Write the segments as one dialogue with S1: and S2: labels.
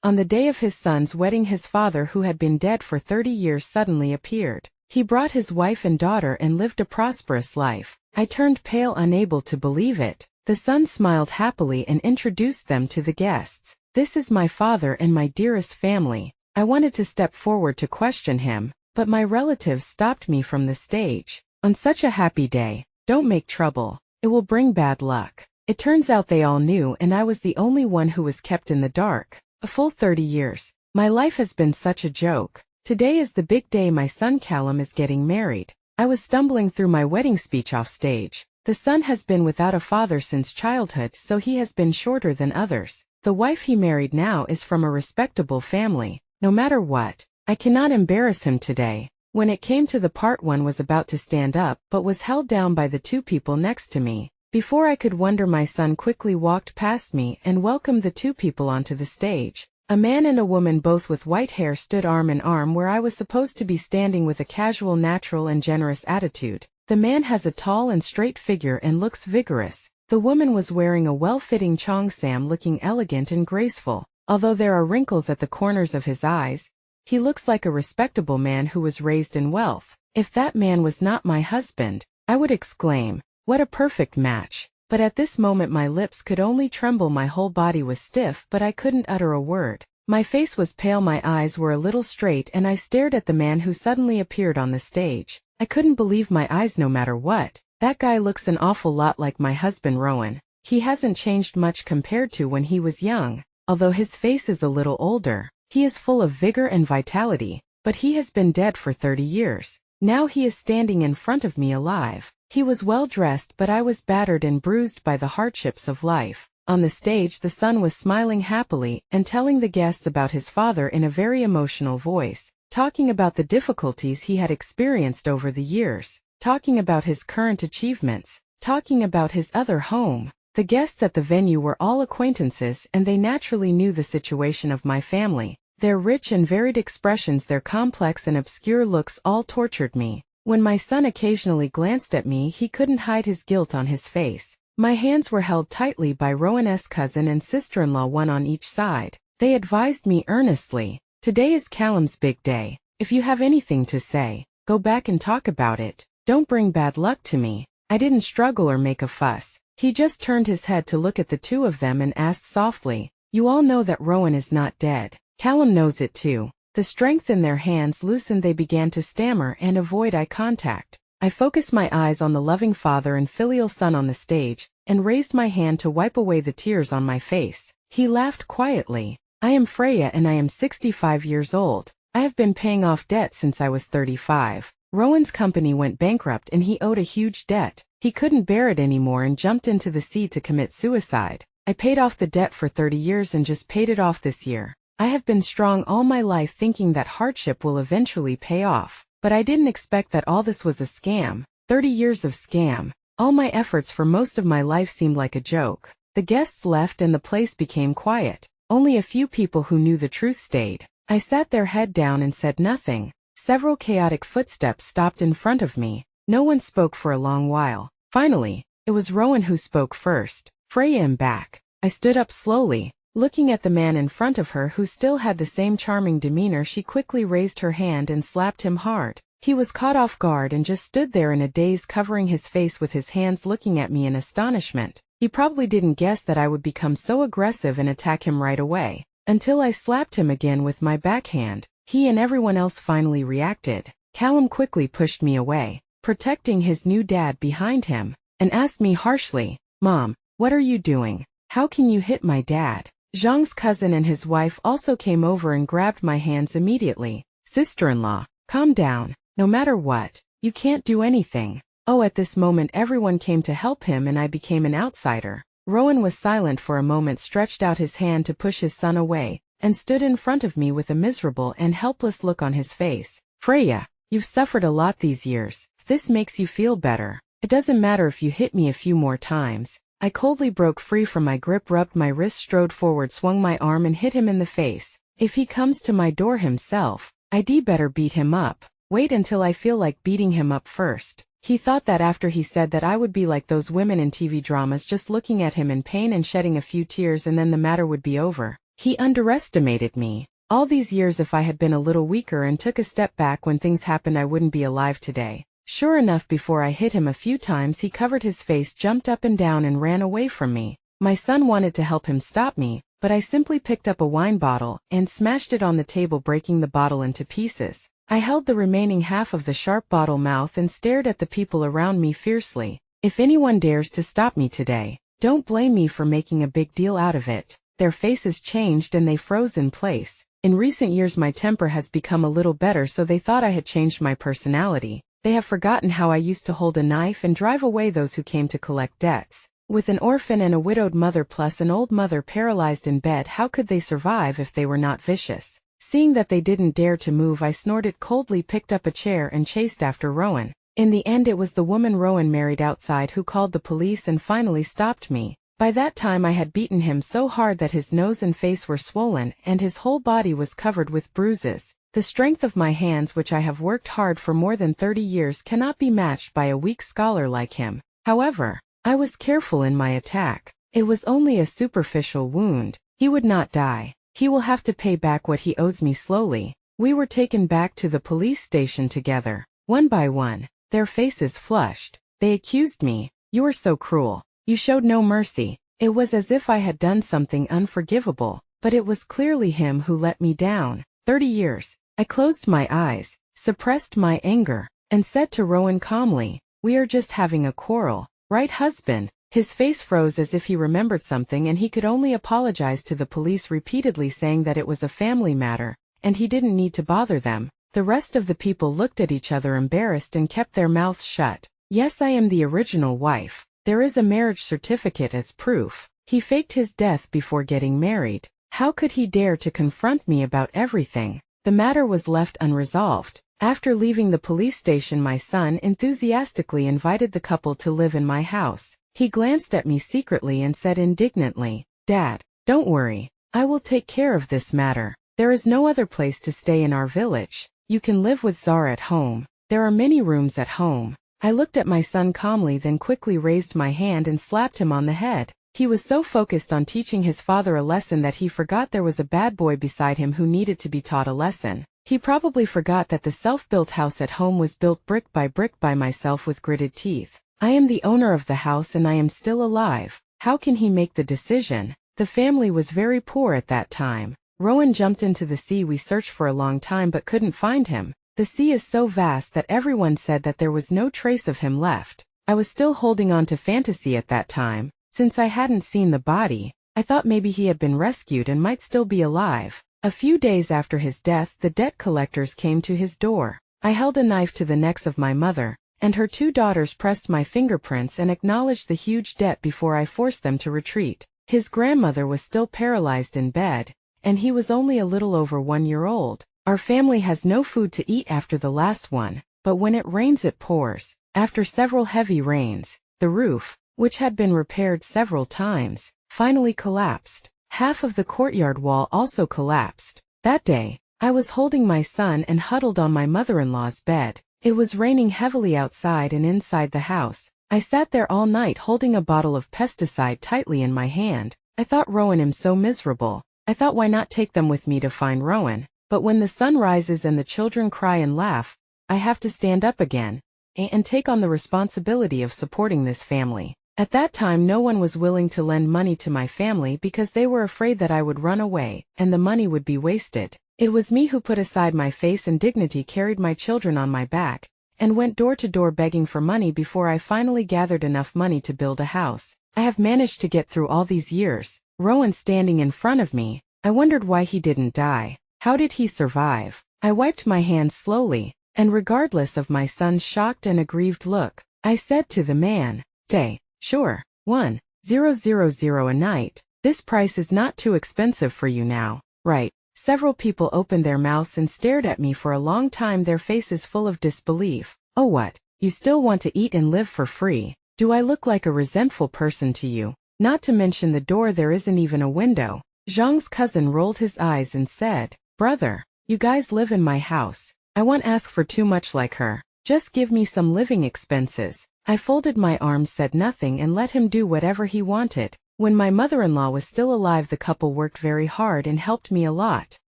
S1: On the day of his son's wedding, his father, who had been dead for 30 years, suddenly appeared. He brought his wife and daughter and lived a prosperous life. I turned pale, unable to believe it. The son smiled happily and introduced them to the guests. "This is my father and my dearest family." I wanted to step forward to question him, but my relatives stopped me from the stage. "On such a happy day, don't make trouble. It will bring bad luck." It turns out they all knew, and I was the only one who was kept in the dark. A full 30 years. My life has been such a joke. Today is the big day. My son Callum is getting married. I was stumbling through my wedding speech off stage. The son has been without a father since childhood, so he has been shorter than others. The wife he married now is from a respectable family. No matter what, I cannot embarrass him today. When it came to the part, one was about to stand up but was held down by the two people next to me. Before I could wonder, my son quickly walked past me and welcomed the two people onto the stage. A man and a woman, both with white hair, stood arm in arm where I was supposed to be standing with a casual, natural and generous attitude. The man has a tall and straight figure and looks vigorous. The woman was wearing a well-fitting cheongsam, looking elegant and graceful. Although there are wrinkles at the corners of his eyes, he looks like a respectable man who was raised in wealth. If that man was not my husband, I would exclaim, "What a perfect match." But at this moment my lips could only tremble, my whole body was stiff, but I couldn't utter a word. My face was pale, my eyes were a little straight, and I stared at the man who suddenly appeared on the stage. I couldn't believe my eyes. No matter what, that guy looks an awful lot like my husband Rowan. He hasn't changed much compared to when he was young. Although his face is a little older, he is full of vigor and vitality, but he has been dead for 30 years. Now he is standing in front of me alive. He was well dressed, but I was battered and bruised by the hardships of life. On the stage, the son was smiling happily and telling the guests about his father in a very emotional voice, talking about the difficulties he had experienced over the years, talking about his current achievements, talking about his other home. The guests at the venue were all acquaintances, and they naturally knew the situation of my family. Their rich and varied expressions, their complex and obscure looks all tortured me. When my son occasionally glanced at me, he couldn't hide his guilt on his face. My hands were held tightly by Rowan's cousin and sister-in-law, one on each side. They advised me earnestly, "Today is Callum's big day. If you have anything to say, go back and talk about it. Don't bring bad luck to me." I didn't struggle or make a fuss. He just turned his head to look at the two of them and asked softly, "You all know that Rowan is not dead. Callum knows it too." The strength in their hands loosened. They began to stammer and avoid eye contact. I focused my eyes on the loving father and filial son on the stage, and raised my hand to wipe away the tears on my face. He laughed quietly. "I am Freya and I am 65 years old. I have been paying off debt since I was 35. Rowan's company went bankrupt and he owed a huge debt. He couldn't bear it anymore and jumped into the sea to commit suicide. I paid off the debt for 30 years and just paid it off this year. I have been strong all my life, thinking that hardship will eventually pay off. But I didn't expect that all this was a scam. 30 years of scam. All my efforts for most of my life seemed like a joke." The guests left and the place became quiet. Only a few people who knew the truth stayed. I sat there, head down, and said nothing. Several chaotic footsteps stopped in front of me. No one spoke for a long while. Finally, it was Rowan who spoke first. "Freya, I'm back." I stood up slowly, looking at the man in front of her who still had the same charming demeanor. She quickly raised her hand and slapped him hard. He was caught off guard and just stood there in a daze, covering his face with his hands, looking at me in astonishment. He probably didn't guess that I would become so aggressive and attack him right away. Until I slapped him again with my backhand, he and everyone else finally reacted. Callum quickly pushed me away, protecting his new dad behind him, and asked me harshly, "Mom, what are you doing? How can you hit my dad?" Zhang's cousin and his wife also came over and grabbed my hands immediately. "Sister-in-law, calm down. No matter what, you can't do anything." Oh, at this moment everyone came to help him and I became an outsider. Rowan was silent for a moment, stretched out his hand to push his son away, and stood in front of me with a miserable and helpless look on his face. "Freya, you've suffered a lot these years. If this makes you feel better, it doesn't matter if you hit me a few more times." I coldly broke free from my grip, rubbed my wrist, strode forward, swung my arm and hit him in the face. "If he comes to my door himself, I'd better beat him up. Wait until I feel like beating him up first." He thought that after he said that I would be like those women in TV dramas, just looking at him in pain and shedding a few tears, and then the matter would be over. He underestimated me. All these years, if I had been a little weaker and took a step back when things happened, I wouldn't be alive today. Sure enough, before I hit him a few times, he covered his face, jumped up and down, and ran away from me. My son wanted to help him stop me, but I simply picked up a wine bottle and smashed it on the table, breaking the bottle into pieces. I held the remaining half of the sharp bottle mouth and stared at the people around me fiercely. If anyone dares to stop me today, don't blame me for making a big deal out of it. Their faces changed and they froze in place. In recent years my temper has become a little better, so they thought I had changed my personality. They have forgotten how I used to hold a knife and drive away those who came to collect debts. With an orphan and a widowed mother plus an old mother paralyzed in bed, how could they survive if they were not vicious? Seeing that they didn't dare to move, I snorted coldly, picked up a chair and chased after Rowan. In the end, it was the woman Rowan married outside who called the police and finally stopped me. By that time I had beaten him so hard that his nose and face were swollen and his whole body was covered with bruises. The strength of my hands, which I have worked hard for more than 30 years, cannot be matched by a weak scholar like him. However, I was careful in my attack. It was only a superficial wound. He would not die. He will have to pay back what he owes me slowly. We were taken back to the police station together. One by one, their faces flushed. They accused me. You were so cruel. You showed no mercy. It was as if I had done something unforgivable, but it was clearly him who let me down. 30 years. I closed my eyes, suppressed my anger, and said to Rowan calmly, "We are just having a quarrel, right, husband?" His face froze as if he remembered something, and he could only apologize to the police, repeatedly saying that it was a family matter, and he didn't need to bother them. The rest of the people looked at each other embarrassed and kept their mouths shut. Yes, I am the original wife. There is a marriage certificate as proof. He faked his death before getting married. How could he dare to confront me about everything? The matter was left unresolved. After leaving the police station, my son enthusiastically invited the couple to live in my house. He glanced at me secretly and said indignantly, "Dad, don't worry. I will take care of this matter. There is no other place to stay in our village. You can live with Zara at home. There are many rooms at home." I looked at my son calmly, then quickly raised my hand and slapped him on the head. He was so focused on teaching his father a lesson that he forgot there was a bad boy beside him who needed to be taught a lesson. He probably forgot that the self-built house at home was built brick by myself with gritted teeth. I am the owner of the house and I am still alive. How can he make the decision? The family was very poor at that time. Rowan jumped into the sea. We searched for a long time but couldn't find him. The sea is so vast that everyone said that there was no trace of him left. I was still holding on to fantasy at that time. Since I hadn't seen the body, I thought maybe he had been rescued and might still be alive. A few days after his death, the debt collectors came to his door. I held a knife to the necks of my mother, and her two daughters pressed my fingerprints and acknowledged the huge debt before I forced them to retreat. His grandmother was still paralyzed in bed, and he was only a little over 1 year old. Our family has no food to eat after the last one, but when it rains it pours. After several heavy rains, the roof, which had been repaired several times, finally collapsed. Half of the courtyard wall also collapsed. That day, I was holding my son and huddled on my mother-in-law's bed. It was raining heavily outside and inside the house. I sat there all night holding a bottle of pesticide tightly in my hand. I thought Rowan am so miserable. I thought, why not take them with me to find Rowan? But when the sun rises and the children cry and laugh, I have to stand up again and take on the responsibility of supporting this family. At that time no one was willing to lend money to my family because they were afraid that I would run away and the money would be wasted. It was me who put aside my face and dignity, carried my children on my back, and went door to door begging for money before I finally gathered enough money to build a house. I have managed to get through all these years. Rowan standing in front of me. I wondered why he didn't die. How did he survive? I wiped my hands slowly, and regardless of my son's shocked and aggrieved look, I said to the man, "Day, sure, 1,000 a night. This price is not too expensive for you now, right?" Several people opened their mouths and stared at me for a long time, their faces full of disbelief. "Oh, what? You still want to eat and live for free? Do I look like a resentful person to you? Not to mention the door, there isn't even a window." Zhang's cousin rolled his eyes and said, "Brother, you guys live in my house. I won't ask for too much like her. Just give me some living expenses." I folded my arms, said nothing, and let him do whatever he wanted. When my mother-in-law was still alive, the couple worked very hard and helped me a lot.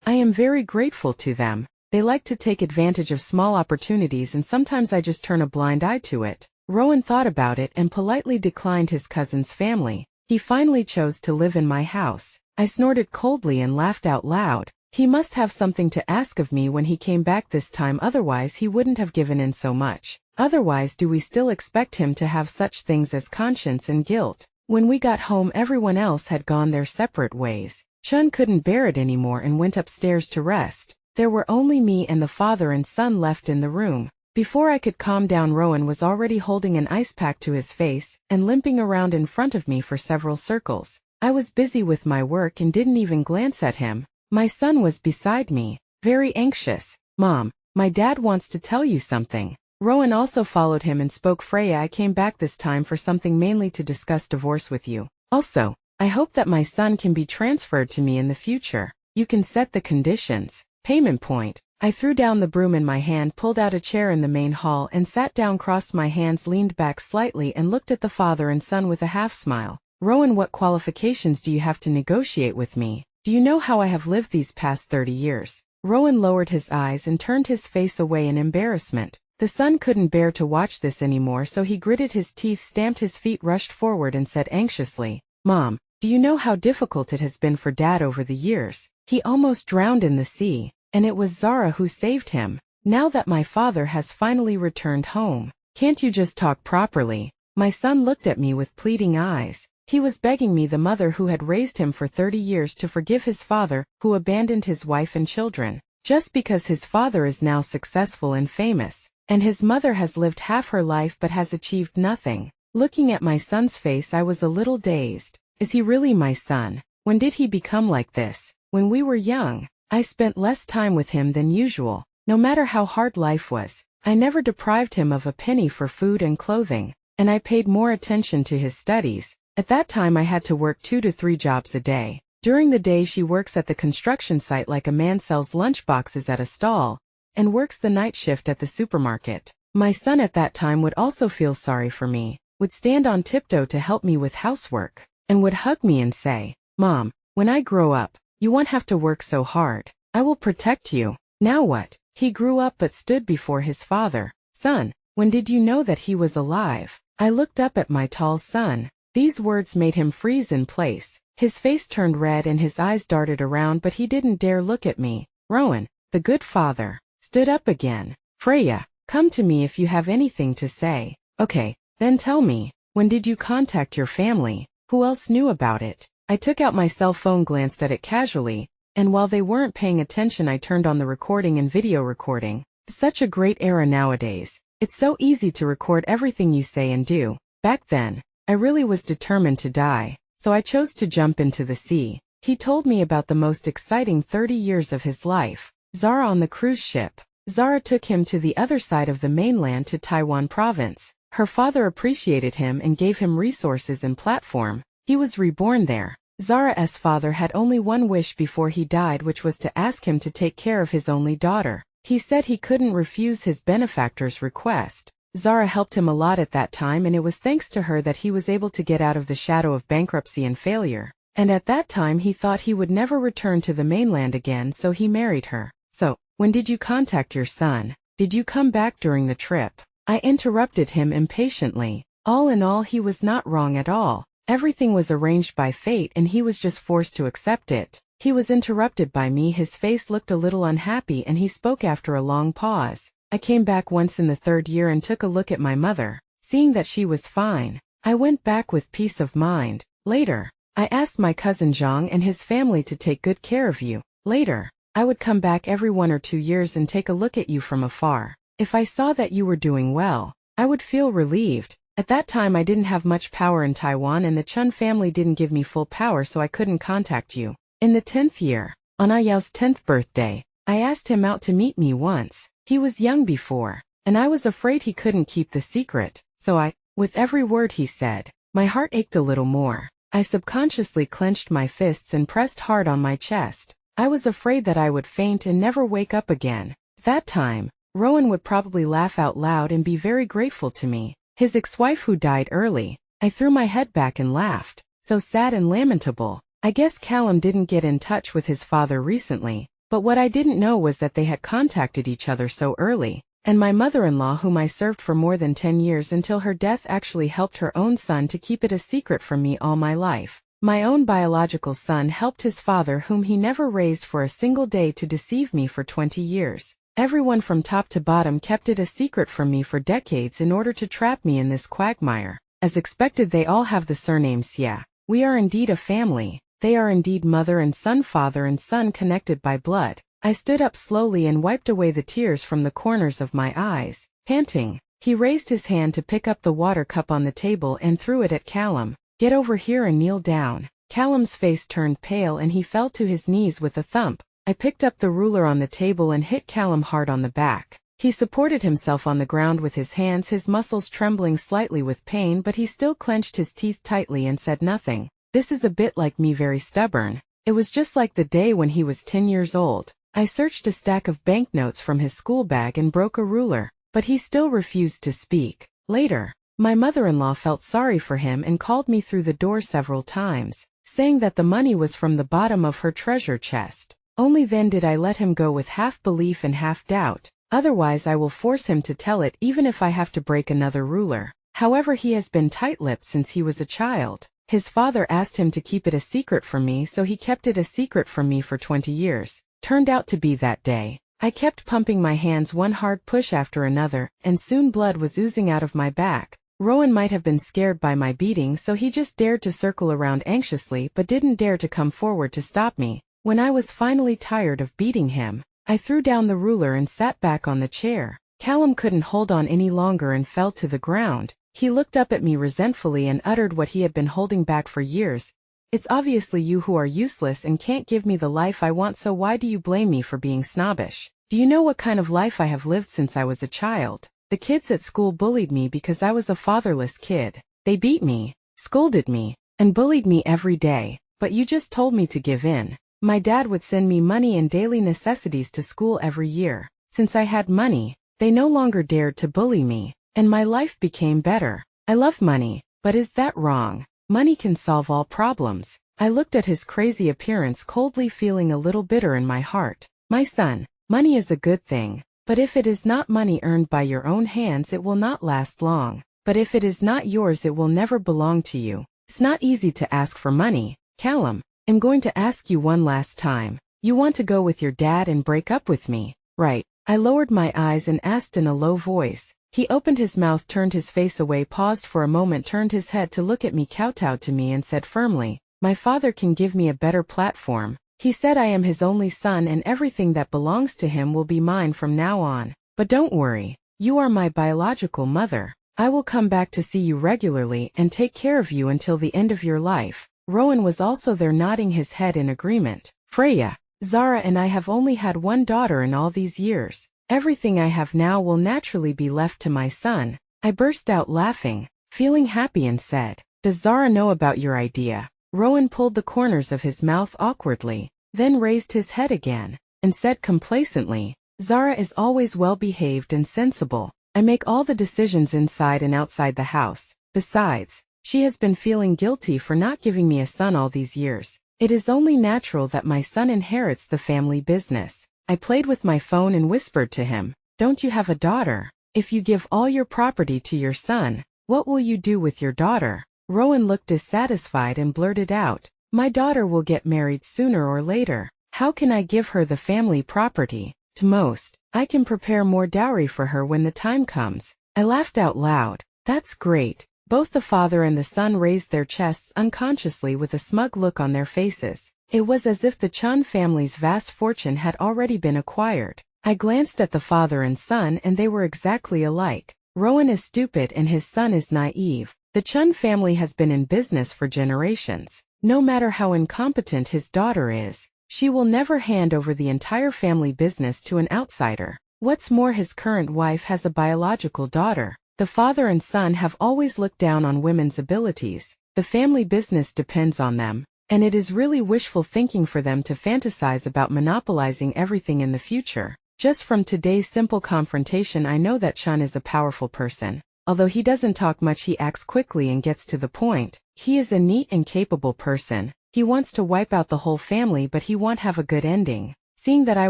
S1: I am very grateful to them. They like to take advantage of small opportunities and sometimes I just turn a blind eye to it. Rowan thought about it and politely declined his cousin's family. He finally chose to live in my house. I snorted coldly and laughed out loud. He must have something to ask of me when he came back this time, otherwise he wouldn't have given in so much. Otherwise, do we still expect him to have such things as conscience and guilt? When we got home, everyone else had gone their separate ways. Chun couldn't bear it anymore and went upstairs to rest. There were only me and the father and son left in the room. Before I could calm down, Rowan was already holding an ice pack to his face and limping around in front of me for several circles. I was busy with my work and didn't even glance at him. My son was beside me, very anxious. "Mom, my dad wants to tell you something." Rowan also followed him and spoke. "Freya, I came back this time for something, mainly to discuss divorce with you. Also, I hope that my son can be transferred to me in the future. You can set the conditions. Payment point." I threw down the broom in my hand, pulled out a chair in the main hall and sat down, crossed my hands, leaned back slightly and looked at the father and son with a half smile. "Rowan, what qualifications do you have to negotiate with me? Do you know how I have lived these past 30 years? Rowan lowered his eyes and turned his face away in embarrassment. The son couldn't bear to watch this anymore, so he gritted his teeth, stamped his feet, rushed forward and said anxiously, "Mom, do you know how difficult it has been for Dad over the years? He almost drowned in the sea. And it was Zara who saved him. Now that my father has finally returned home, can't you just talk properly?" My son looked at me with pleading eyes. He was begging me, the mother who had raised him for 30 years, to forgive his father, who abandoned his wife and children, just because his father is now successful and famous, and his mother has lived half her life but has achieved nothing. Looking at my son's face, I was a little dazed. Is he really my son? When did he become like this? When we were young, I spent less time with him than usual. No matter how hard life was, I never deprived him of a penny for food and clothing, and I paid more attention to his studies. At that time I had to work 2 to 3 jobs a day. During the day she works at the construction site like a man, sells lunchboxes at a stall, and works the night shift at the supermarket. My son at that time would also feel sorry for me, would stand on tiptoe to help me with housework, and would hug me and say, "Mom, when I grow up, you won't have to work so hard. I will protect you." Now what? He grew up but stood before his father. "Son, when did you know that he was alive?" I looked up at my tall son. These words made him freeze in place. His face turned red and his eyes darted around, but he didn't dare look at me. Rowan, the good father, stood up again. "Freya, come to me if you have anything to say." "Okay, then tell me, when did you contact your family? Who else knew about it?" I took out my cell phone, glanced at it casually, and while they weren't paying attention, I turned on the recording and video recording. Such a great era nowadays. It's so easy to record everything you say and do. Back then, I really was determined to die, so I chose to jump into the sea. He told me about the most exciting 30 years of his life. Zara on the cruise ship. Zara took him to the other side of the mainland, to Taiwan province. Her father appreciated him and gave him resources and platform. He was reborn there. Zara's father had only one wish before he died, which was to ask him to take care of his only daughter. He said he couldn't refuse his benefactor's request. Zara helped him a lot at that time, and it was thanks to her that he was able to get out of the shadow of bankruptcy and failure. And at that time he thought he would never return to the mainland again, so he married her. "So, when did you contact your son? Did you come back during the trip?" I interrupted him impatiently. All in all, he was not wrong at all. Everything was arranged by fate and he was just forced to accept it. He was interrupted by me. His face looked a little unhappy and he spoke after a long pause. "I came back once in the 3rd year and took a look at my mother. Seeing that she was fine, I went back with peace of mind. Later, I asked my cousin Zhang and his family to take good care of you. Later, I would come back every 1 or 2 years and take a look at you from afar. If I saw that you were doing well, I would feel relieved. At that time I didn't have much power in Taiwan and the Chun family didn't give me full power, so I couldn't contact you. In the 10th year, on Ayao's 10th birthday, I asked him out to meet me once. He was young before, and I was afraid he couldn't keep the secret, so with every word he said, my heart ached a little more. I subconsciously clenched my fists and pressed hard on my chest. I was afraid that I would faint and never wake up again. That time, Rowan would probably laugh out loud and be very grateful to me. His ex-wife who died early. I threw my head back and laughed. So sad and lamentable. I guess Callum didn't get in touch with his father recently, but what I didn't know was that they had contacted each other so early, and my mother-in-law, whom I served for more than 10 years until her death, actually helped her own son to keep it a secret from me all my life. My own biological son helped his father, whom he never raised for a single day, to deceive me for 20 years. Everyone from top to bottom kept it a secret from me for decades in order to trap me in this quagmire. As expected, they all have the surname Xia. We are indeed a family. They are indeed mother and son, father and son, connected by blood. I stood up slowly and wiped away the tears from the corners of my eyes, panting. He raised his hand to pick up the water cup on the table and threw it at Callum. Get over here and kneel down. Callum's face turned pale and he fell to his knees with a thump. I picked up the ruler on the table and hit Callum hard on the back. He supported himself on the ground with his hands, his muscles trembling slightly with pain, but he still clenched his teeth tightly and said nothing. This is a bit like me, very stubborn. It was just like the day when he was 10 years old. I searched a stack of banknotes from his school bag and broke a ruler, but he still refused to speak. Later, my mother-in-law felt sorry for him and called me through the door several times, saying that the money was from the bottom of her treasure chest. Only then did I let him go with half belief and half doubt. Otherwise I will force him to tell it, even if I have to break another ruler. However, he has been tight-lipped since he was a child. His father asked him to keep it a secret from me, so he kept it a secret from me for 20 years. Turned out to be that day. I kept pumping my hands, one hard push after another, and soon blood was oozing out of my back. Rowan might have been scared by my beating, so he just dared to circle around anxiously but didn't dare to come forward to stop me. When I was finally tired of beating him, I threw down the ruler and sat back on the chair. Callum couldn't hold on any longer and fell to the ground. He looked up at me resentfully and uttered what he had been holding back for years. It's obviously you who are useless and can't give me the life I want, so why do you blame me for being snobbish? Do you know what kind of life I have lived since I was a child? The kids at school bullied me because I was a fatherless kid. They beat me, scolded me, and bullied me every day, but you just told me to give in. My dad would send me money and daily necessities to school every year. Since I had money, they no longer dared to bully me, and my life became better. I love money, but is that wrong? Money can solve all problems. I looked at his crazy appearance coldly, feeling a little bitter in my heart. My son, money is a good thing, but if it is not money earned by your own hands, it will not last long. But if it is not yours, it will never belong to you. It's not easy to ask for money. Callum, I'm going to ask you one last time. You want to go with your dad and break up with me, right? I lowered my eyes and asked in a low voice. He opened his mouth, turned his face away, paused for a moment, turned his head to look at me, kowtowed to me and said firmly, my father can give me a better platform. He said I am his only son and everything that belongs to him will be mine from now on. But don't worry, you are my biological mother. I will come back to see you regularly and take care of you until the end of your life. Rowan was also there, nodding his head in agreement. Freya, Zara and I have only had one daughter in all these years. Everything I have now will naturally be left to my son. I burst out laughing, feeling happy, and said, does Zara know about your idea? Rowan pulled the corners of his mouth awkwardly, then raised his head again, and said complacently, Zara is always well behaved and sensible. I make all the decisions inside and outside the house. Besides, she has been feeling guilty for not giving me a son all these years. It is only natural that my son inherits the family business. I played with my phone and whispered to him, don't you have a daughter? If you give all your property to your son, what will you do with your daughter? Rowan looked dissatisfied and blurted out, my daughter will get married sooner or later. How can I give her the family property? To most, I can prepare more dowry for her when the time comes. I laughed out loud. That's great. Both the father and the son raised their chests unconsciously with a smug look on their faces. It was as if the Chun family's vast fortune had already been acquired. I glanced at the father and son and they were exactly alike. Rowan is stupid and his son is naive. The Chun family has been in business for generations. No matter how incompetent his daughter is, she will never hand over the entire family business to an outsider. What's more, his current wife has a biological daughter. The father and son have always looked down on women's abilities. The family business depends on them, and it is really wishful thinking for them to fantasize about monopolizing everything in the future. Just from today's simple confrontation, I know that Chun is a powerful person. Although he doesn't talk much, he acts quickly and gets to the point. He is a neat and capable person. He wants to wipe out the whole family, but he won't have a good ending. Seeing that I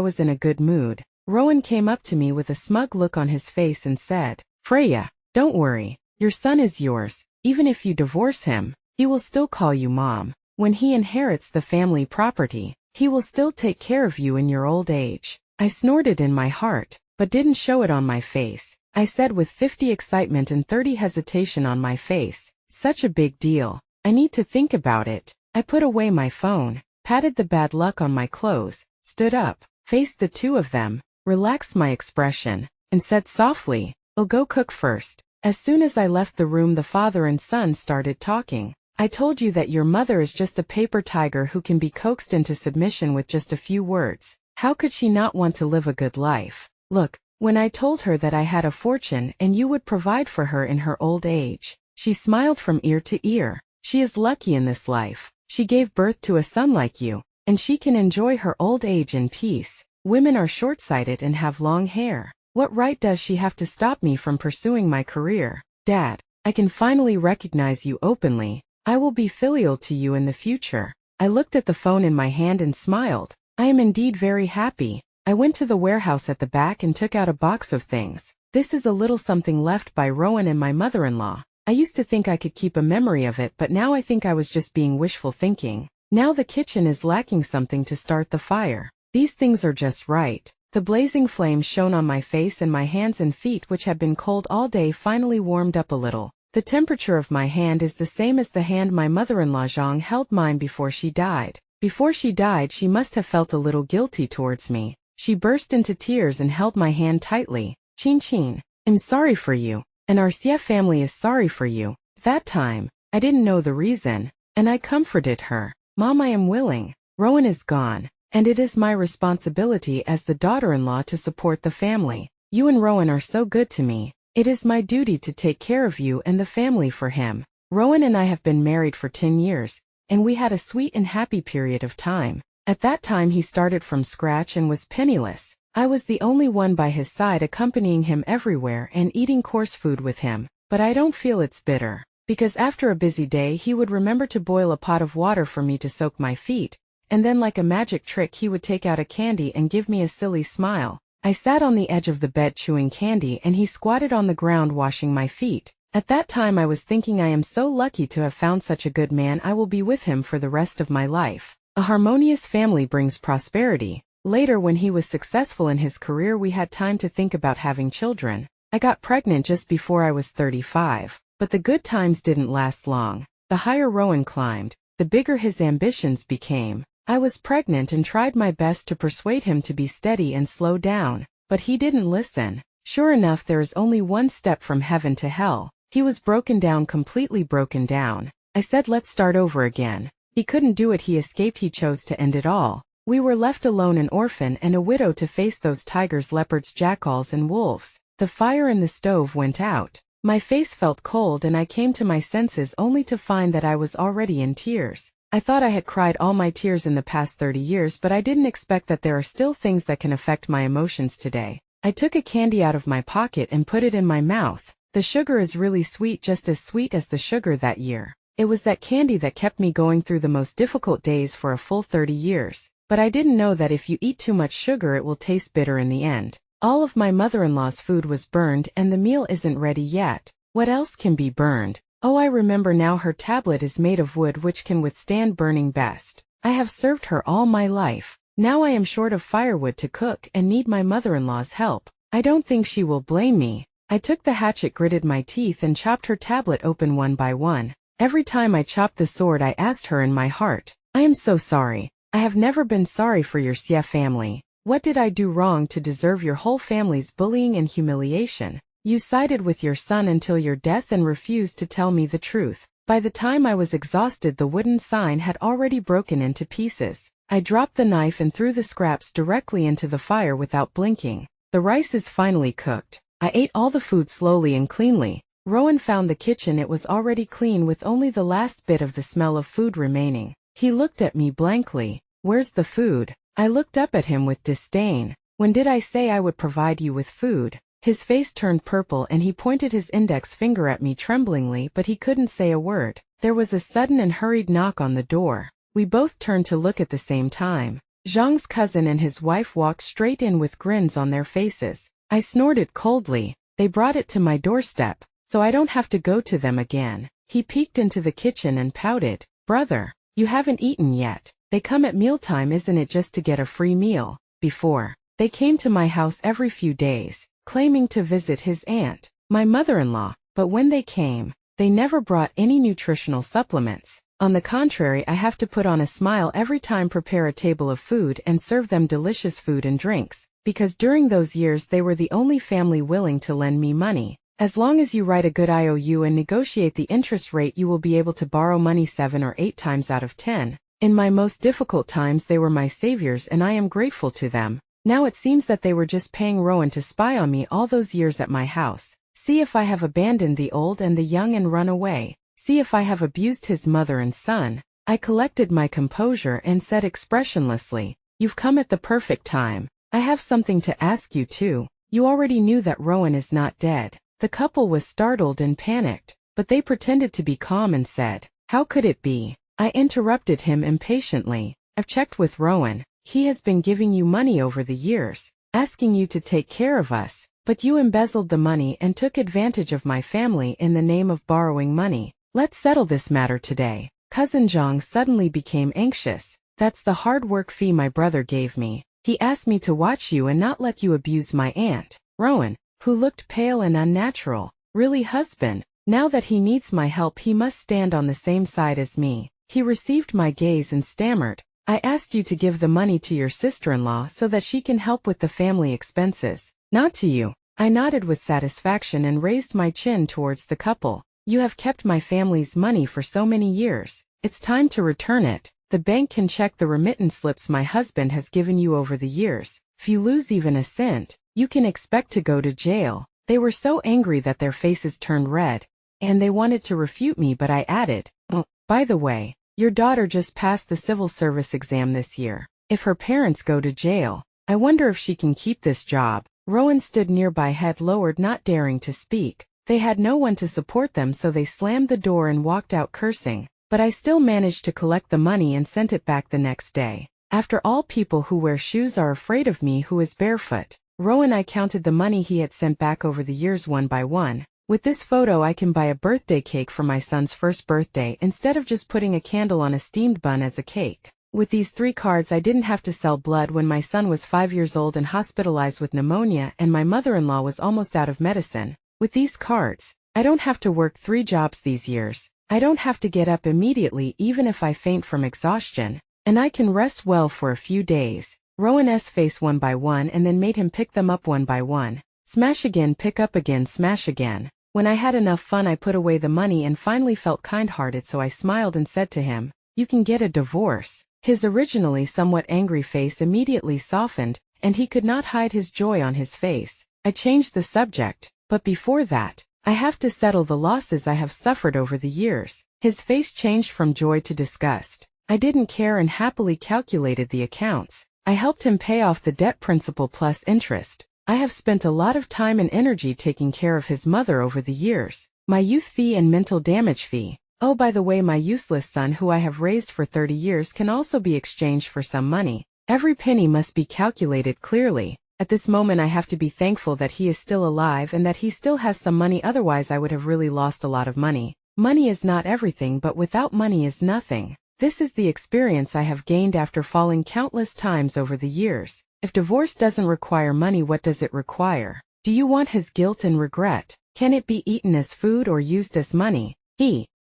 S1: was in a good mood, Rowan came up to me with a smug look on his face and said, "Freya, don't worry. Your son is yours. Even if you divorce him, he will still call you Mom. When he inherits the family property, he will still take care of you in your old age." I snorted in my heart, but didn't show it on my face. I said with 50 excitement and 30 hesitation on my face, "Such a big deal. I need to think about it." I put away my phone, patted the bad luck on my clothes, stood up, faced the two of them, relaxed my expression, and said softly, "I'll go cook first." As soon as I left the room, the father and son started talking. "I told you that your mother is just a paper tiger who can be coaxed into submission with just a few words. How could she not want to live a good life? Look, when I told her that I had a fortune and you would provide for her in her old age, she smiled from ear to ear. She is lucky in this life. She gave birth to a son like you, and she can enjoy her old age in peace. Women are short-sighted and have long hair. What right does she have to stop me from pursuing my career? Dad, I can finally recognize you openly. I will be filial to you in the future." I looked at the phone in my hand and smiled. I am indeed very happy. I went to the warehouse at the back and took out a box of things. This is a little something left by Rowan and my mother-in-law. I used to think I could keep a memory of it, but now I think I was just being wishful thinking. Now the kitchen is lacking something to start the fire. These things are just right. The blazing flame shone on my face, and my hands and feet, which had been cold all day, finally warmed up a little. The temperature of my hand is the same as the hand my mother-in-law Zhang held mine before she died. Before she died, she must have felt a little guilty towards me. She burst into tears and held my hand tightly. "Chin Chin, I'm sorry for you, and our Xie family is sorry for you." That time, I didn't know the reason, and I comforted her. "Mom, I am willing. Rowan is gone, and it is my responsibility as the daughter-in-law to support the family. You and Rowan are so good to me. It is my duty to take care of you and the family for him." Rowan and I have been married for 10 years, and we had a sweet and happy period of time. At that time he started from scratch and was penniless. I was the only one by his side, accompanying him everywhere and eating coarse food with him. But I don't feel it's bitter, because after a busy day he would remember to boil a pot of water for me to soak my feet, and then like a magic trick he would take out a candy and give me a silly smile. I sat on the edge of the bed chewing candy, and he squatted on the ground washing my feet. At that time I was thinking, I am so lucky to have found such a good man. I will be with him for the rest of my life. A harmonious family brings prosperity. Later, when he was successful in his career, we had time to think about having children. I got pregnant just before I was 35. But the good times didn't last long. The higher Rowan climbed, the bigger his ambitions became. I was pregnant and tried my best to persuade him to be steady and slow down, but he didn't listen. Sure enough, there is only one step from heaven to hell. He was broken down, completely broken down. I said, "Let's start over again." He couldn't do it. He escaped. He chose to end it all. We were left alone, an orphan and a widow, to face those tigers, leopards, jackals, and wolves. The fire in the stove went out. My face felt cold, and I came to my senses only to find that I was already in tears. I thought I had cried all my tears in the past 30 years, but I didn't expect that there are still things that can affect my emotions today. I took a candy out of my pocket and put it in my mouth. The sugar is really sweet, just as sweet as the sugar that year. It was that candy that kept me going through the most difficult days for a full 30 years. But I didn't know that if you eat too much sugar, it will taste bitter in the end. All of my mother-in-law's food was burned, and the meal isn't ready yet. What else can be burned? Oh, I remember now, her tablet is made of wood, which can withstand burning best. I have served her all my life. Now I am short of firewood to cook and need my mother-in-law's help. I don't think she will blame me. I took the hatchet, gritted my teeth, and chopped her tablet open one by one. Every time I chopped the sword, I asked her in my heart, "I am so sorry. I have never been sorry for your Xie family. What did I do wrong to deserve your whole family's bullying and humiliation? You sided with your son until your death and refused to tell me the truth." By the time I was exhausted, the wooden sign had already broken into pieces. I dropped the knife and threw the scraps directly into the fire without blinking. The rice is finally cooked. I ate all the food slowly and cleanly. Rowan found the kitchen. It was already clean, with only the last bit of the smell of food remaining. He looked at me blankly. "Where's the food?" I looked up at him with disdain. "When did I say I would provide you with food? His face turned purple and he pointed his index finger at me tremblingly, but he couldn't say a word. There was a sudden and hurried knock on the door. We both turned to look at the same time. Zhang's cousin and his wife walked straight in with grins on their faces. I snorted coldly. They brought it to my doorstep, so I don't have to go to them again. He peeked into the kitchen and pouted. Brother, you haven't eaten yet. They come at mealtime, isn't it, just to get a free meal? Before, they came to my house every few days, claiming to visit his aunt, my mother-in-law, but when they came, they never brought any nutritional supplements. On the contrary, I have to put on a smile every time, prepare a table of food and serve them delicious food and drinks, because during those years they were the only family willing to lend me money. As long as you write a good IOU and negotiate the interest rate, you will be able to borrow money 7 or 8 times out of 10. In my most difficult times they were my saviors and I am grateful to them. Now it seems that they were just paying Rowan to spy on me all those years at my house. See if I have abandoned the old and the young and run away. See if I have abused his mother and son. I collected my composure and said expressionlessly, "You've come at the perfect time. I have something to ask you too. You already knew that Rowan is not dead." The couple was startled and panicked, but they pretended to be calm and said, "How could it be?" I interrupted him impatiently. "I've checked with Rowan. He has been giving you money over the years, asking you to take care of us, but you embezzled the money and took advantage of my family in the name of borrowing money. Let's settle this matter today." Cousin Zhang suddenly became anxious. "That's the hard work fee my brother gave me. He asked me to watch you and not let you abuse my aunt." Rowan, who looked pale and unnatural, "Really, husband? Now that he needs my help he must stand on the same side as me." He received my gaze and stammered, "I asked you to give the money to your sister-in-law so that she can help with the family expenses, not to you." I nodded with satisfaction and raised my chin towards the couple. "You have kept my family's money for so many years. It's time to return it. The bank can check the remittance slips my husband has given you over the years. If you lose even a cent, you can expect to go to jail." They were so angry that their faces turned red, and they wanted to refute me, but I added, "Oh, by the way, your daughter just passed the civil service exam this year. If her parents go to jail, I wonder if she can keep this job." Rowan stood nearby, head lowered, not daring to speak. They had no one to support them, so they slammed the door and walked out cursing, but I still managed to collect the money and sent it back the next day. After all, people who wear shoes are afraid of me who is barefoot. Rowan, I counted the money he had sent back over the years one by one. With this photo I can buy a birthday cake for my son's first birthday instead of just putting a candle on a steamed bun as a cake. With these 3 cards I didn't have to sell blood when my son was 5 years old and hospitalized with pneumonia and my mother-in-law was almost out of medicine. With these cards, I don't have to work 3 jobs these years. I don't have to get up immediately even if I faint from exhaustion, and I can rest well for a few days. Rowan's face one by one and then made him pick them up one by one. Smash again, pick up again, smash again. When I had enough fun I put away the money and finally felt kind-hearted, so I smiled and said to him, "You can get a divorce." His originally somewhat angry face immediately softened, and he could not hide his joy on his face. I changed the subject, "But before that, I have to settle the losses I have suffered over the years." His face changed from joy to disgust. I didn't care and happily calculated the accounts. I helped him pay off the debt, principal plus interest. I have spent a lot of time and energy taking care of his mother over the years. My youth fee and mental damage fee. Oh, by the way, my useless son who I have raised for 30 years can also be exchanged for some money. Every penny must be calculated clearly. At this moment I have to be thankful that he is still alive and that he still has some money, otherwise I would have really lost a lot of money. Money is not everything, but without money is nothing. This is the experience I have gained after falling countless times over the years. If divorce doesn't require money, what does it require? Do you want his guilt and regret? Can it be eaten as food or used as money?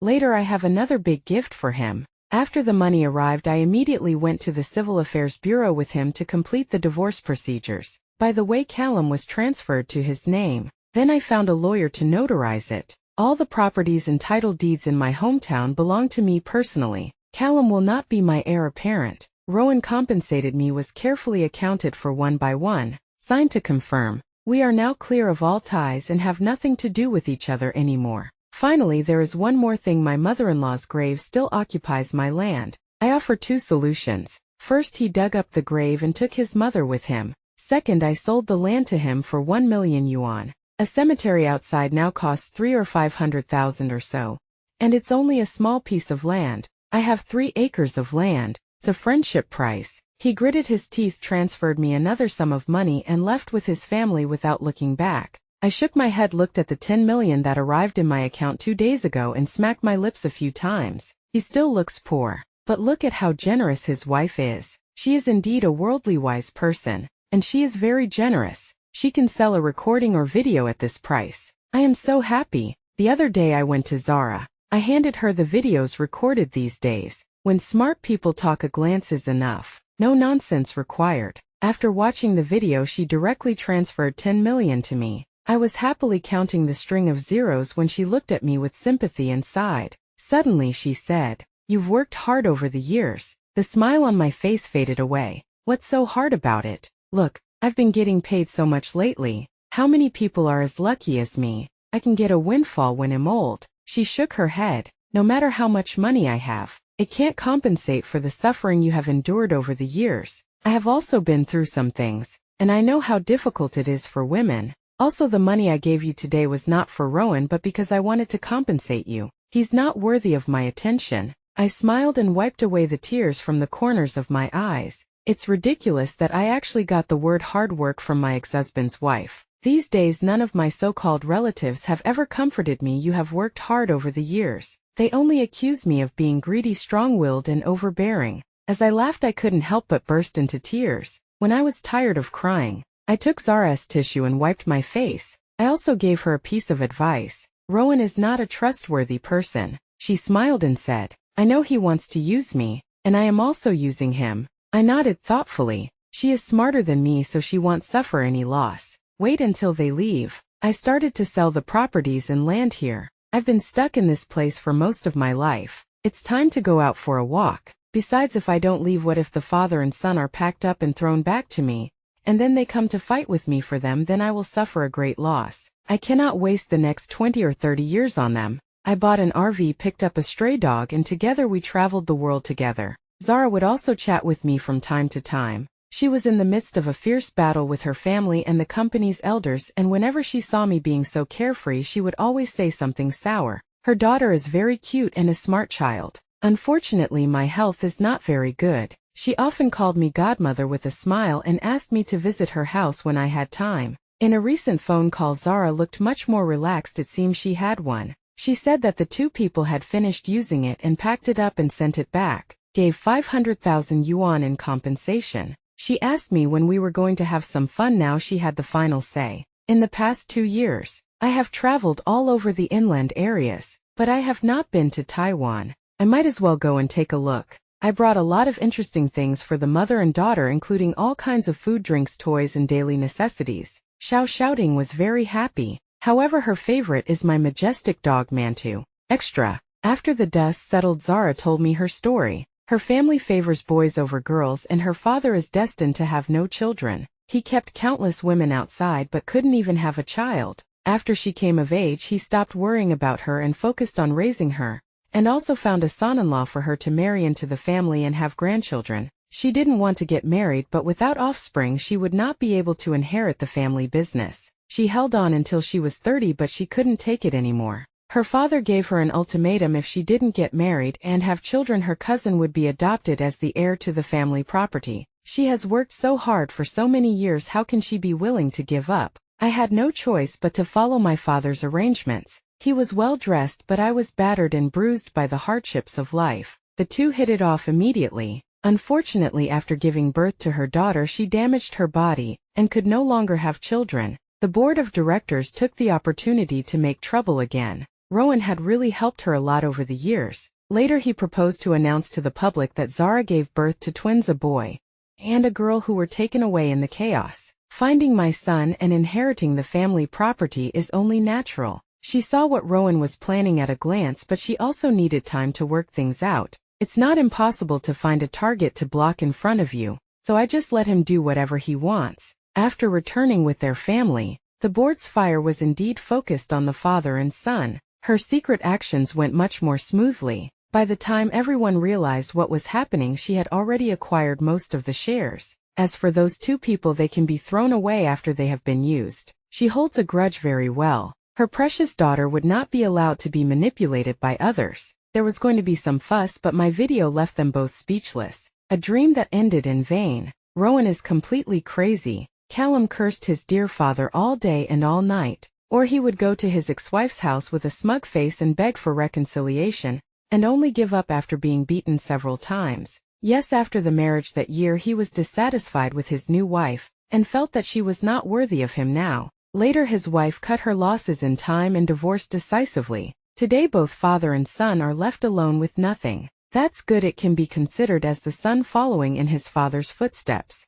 S1: Later I have another big gift for him. After the money arrived I immediately went to the Civil Affairs Bureau with him to complete the divorce procedures. By the way, Callum was transferred to his name. Then I found a lawyer to notarize it. All the properties and title deeds in my hometown belong to me personally. Callum will not be my heir apparent. Rowan compensated me, was carefully accounted for one by one. Signed to confirm. We are now clear of all ties and have nothing to do with each other anymore. Finally, there is one more thing. My mother-in-law's grave still occupies my land. I offer 2 solutions. First, he dug up the grave and took his mother with him. Second, I sold the land to him for 1 million yuan. A cemetery outside now costs 3 or 500,000 or so. And it's only a small piece of land. I have 3 acres of land. It's a friendship price. He gritted his teeth, transferred me another sum of money and left with his family without looking back. I shook my head, looked at the 10 million that arrived in my account 2 days ago and smacked my lips a few times. He still looks poor. But look at how generous his wife is. She is indeed a worldly wise person. And she is very generous. She can sell a recording or video at this price. I am so happy. The other day I went to Zara. I handed her the videos recorded these days. When smart people talk, a glance is enough. No nonsense required. After watching the video, she directly transferred 10 million to me. I was happily counting the string of zeros when she looked at me with sympathy and sighed. Suddenly she said, "You've worked hard over the years." The smile on my face faded away. What's so hard about it? Look, I've been getting paid so much lately. How many people are as lucky as me? I can get a windfall when I'm old. She shook her head. No matter how much money I have, it can't compensate for the suffering you have endured over the years. I have also been through some things, and I know how difficult it is for women. Also, the money I gave you today was not for Rowan but because I wanted to compensate you. He's not worthy of my attention. I smiled and wiped away the tears from the corners of my eyes. It's ridiculous that I actually got the word hard work from my ex-husband's wife. These days none of my so-called relatives have ever comforted me. You have worked hard over the years. They only accuse me of being greedy, strong-willed and overbearing. As I laughed, I couldn't help but burst into tears. When I was tired of crying, I took Zara's tissue and wiped my face. I also gave her a piece of advice. Rowan is not a trustworthy person. She smiled and said, "I know he wants to use me, and I am also using him." I nodded thoughtfully. She is smarter than me, so she won't suffer any loss. Wait until they leave. I started to sell the properties and land here. I've been stuck in this place for most of my life. It's time to go out for a walk. Besides, if I don't leave, what if the father and son are packed up and thrown back to me, and then they come to fight with me for them? Then I will suffer a great loss. I cannot waste the next 20 or 30 years on them. I bought an RV, picked up a stray dog, and together we traveled the world together. Zara would also chat with me from time to time. She was in the midst of a fierce battle with her family and the company's elders, and whenever she saw me being so carefree, she would always say something sour. Her daughter is very cute and a smart child. Unfortunately, my health is not very good. She often called me godmother with a smile and asked me to visit her house when I had time. In a recent phone call, Zara looked much more relaxed. It seems she had one. She said that the 2 people had finished using it and packed it up and sent it back, gave 500,000 yuan in compensation. She asked me when we were going to have some fun. Now she had the final say. In the past 2 years, I have traveled all over the inland areas, but I have not been to Taiwan. I might as well go and take a look. I brought a lot of interesting things for the mother and daughter, including all kinds of food, drinks, toys, and daily necessities. Shouting was very happy. However, her favorite is my majestic dog Mantu. Extra. After the dust settled, Zara told me her story. Her family favors boys over girls, and her father is destined to have no children. He kept countless women outside but couldn't even have a child. After she came of age, he stopped worrying about her and focused on raising her, and also found a son-in-law for her to marry into the family and have grandchildren. She didn't want to get married, but without offspring she would not be able to inherit the family business. She held on until she was 30, but she couldn't take it anymore. Her father gave her an ultimatum: if she didn't get married and have children, her cousin would be adopted as the heir to the family property. She has worked so hard for so many years, how can she be willing to give up? I had no choice but to follow my father's arrangements. He was well dressed, but I was battered and bruised by the hardships of life. The 2 hit it off immediately. Unfortunately, after giving birth to her daughter, she damaged her body and could no longer have children. The board of directors took the opportunity to make trouble again. Rowan had really helped her a lot over the years. Later he proposed to announce to the public that Zara gave birth to twins, a boy and a girl, who were taken away in the chaos. Finding my son and inheriting the family property is only natural. She saw what Rowan was planning at a glance, but she also needed time to work things out. It's not impossible to find a target to block in front of you, so I just let him do whatever he wants. After returning with their family, the board's fire was indeed focused on the father and son. Her secret actions went much more smoothly. By the time everyone realized what was happening, she had already acquired most of the shares. As for those two people, they can be thrown away after they have been used. She holds a grudge very well. Her precious daughter would not be allowed to be manipulated by others. There was going to be some fuss, but my video left them both speechless. A dream that ended in vain. Rowan is completely crazy. Callum cursed his dear father all day and all night. Or he would go to his ex-wife's house with a smug face and beg for reconciliation, and only give up after being beaten several times. Yes, after the marriage that year he was dissatisfied with his new wife, and felt that she was not worthy of him now. Later his wife cut her losses in time and divorced decisively. Today both father and son are left alone with nothing. That's good. It can be considered as the son following in his father's footsteps.